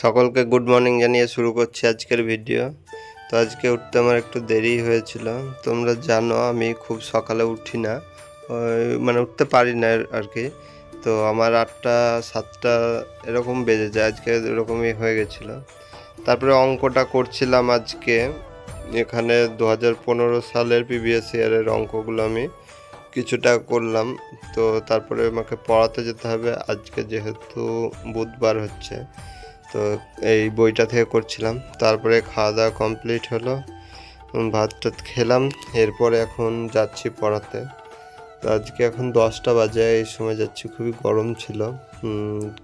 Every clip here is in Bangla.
সকলকে গুড মর্নিং জানিয়ে শুরু করছি আজকের ভিডিও। তো আজকে উঠতে আমার একটু দেরি হয়েছিল। তোমরা জানো আমি খুব সকালে উঠি না, মানে উঠতে পারি না আর কি। তো আমার 8টা 7টা এরকম বেজে যায়, আজকে এরকমই হয়ে গেছিলো। তারপরে অঙ্কটা করছিলাম আজকে, এখানে 2015 সালের প্রিভিয়াস ইয়ারের অঙ্কগুলো আমি কিছুটা করলাম। তো তারপরে আমাকে পড়াতে যেতে হবে আজকে, যেহেতু বুধবার হচ্ছে। তো এই বইটা থেকে করছিলাম। তারপরে খাওয়া দাওয়া কমপ্লিট হলো, ভাত টাত খেলাম, এরপরে এখন যাচ্ছি পড়াতে। তো আজকে এখন 10টা বাজে, এই সময় যাচ্ছি। খুবই গরম ছিল,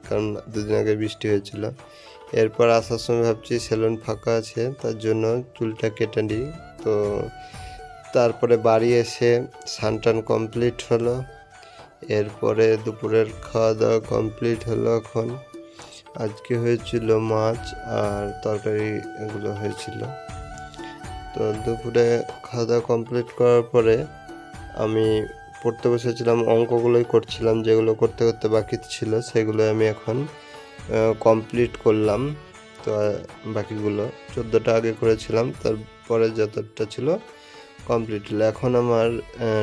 কারণ দুদিন আগে বৃষ্টি হয়েছিল। এরপর আসার সময় ভাবছি সেলুন ফাঁকা আছে, তার জন্য চুলটা কেটে নিই। তো তারপরে বাড়ি এসে স্নান কমপ্লিট হলো, এরপরে দুপুরের খাওয়া দাওয়া কমপ্লিট হলো। এখন আজকে হয়েছিল মাছ আর তরকারি, এগুলো হয়েছিল। তো দুপুরে খাওয়া দাওয়া কমপ্লিট করার পরে আমি পড়তে বসেছিলাম, অঙ্কগুলোই করছিলাম। যেগুলো করতে করতে বাকি ছিল সেগুলো আমি এখন কমপ্লিট করলাম। তো বাকিগুলো 14টা আগে করেছিলাম, তারপরে যতটা ছিল কমপ্লিট হলো। এখন আমার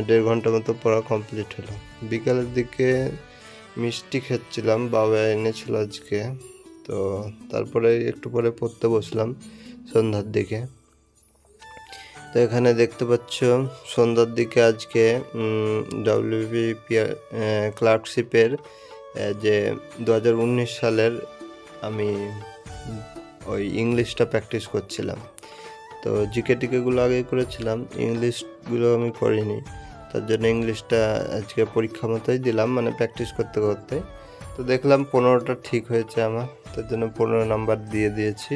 1.5 ঘন্টার মতো পড়া কমপ্লিট হলো। বিকালের দিকে মিষ্টি খাচ্ছিলাম, বাবা এনেছিল আজকে। তো তারপরে একটু পরে পড়তে বসলাম সন্ধ্যার দিকে। তো এখানে দেখতে পাচ্ছ সন্ধ্যার দিকে আজকে WBP ক্লার্কশিপের যে 2019 সালের আমি ওই ইংলিশটা প্র্যাকটিস করছিলাম। তো জিকে টিকেগুলো আগে করেছিলাম, ইংলিশগুলো আমি করিনি। তার জন্য ইংলিশটা আজকে পরীক্ষা মতোই দিলাম, মানে প্র্যাকটিস করতে করতে। তো দেখলাম 15টা ঠিক হয়েছে আমার, তার জন্য 15 নাম্বার দিয়ে দিয়েছি।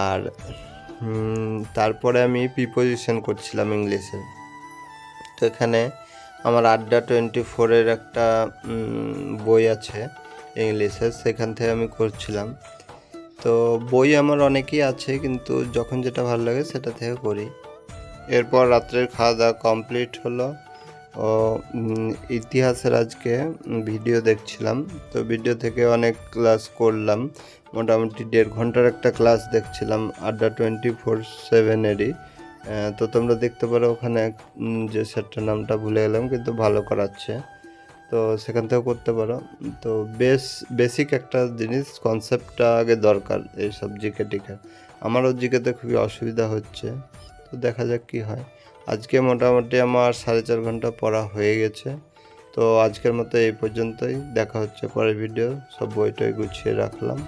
আর তারপরে আমি প্রিপোজিশন করছিলাম ইংলিশে। তো এখানে আমার আড্ডা 24-এর একটা বই আছে ইংলিশের, সেখান থেকে আমি করছিলাম। তো বই আমার অনেকই আছে, কিন্তু যখন যেটা ভালো লাগে সেটা থেকে করি। এরপর রাত্রের খাওয়া দাওয়া কমপ্লিট হলো। ও ইতিহাসের আজকে ভিডিও দেখছিলাম। তো ভিডিও থেকে অনেক ক্লাস করলাম, মোটামুটি 1.5 ঘন্টার একটা ক্লাস দেখছিলাম আড্ডা 24/7-এরই। তো তোমরা দেখতে পারো ওখানে যে সেটটার নামটা ভুলে গেলাম, কিন্তু ভালো করাচ্ছে। তো সেখান থেকেও করতে পারো। তো বেসিক একটা জিনিস, কনসেপ্টটা আগে দরকার এইসব জিকে টিকে। আমারও জিকেতে খুবই অসুবিধা হচ্ছে, তো দেখা যাক কী হয়। আজকে মোটামুটি আমার 4.5 ঘন্টা পড়া হয়ে গেছে। তো আজকের মতো এই পর্যন্তই, দেখা হচ্ছে পরের ভিডিও। সব বইটই গুছিয়ে রাখলাম।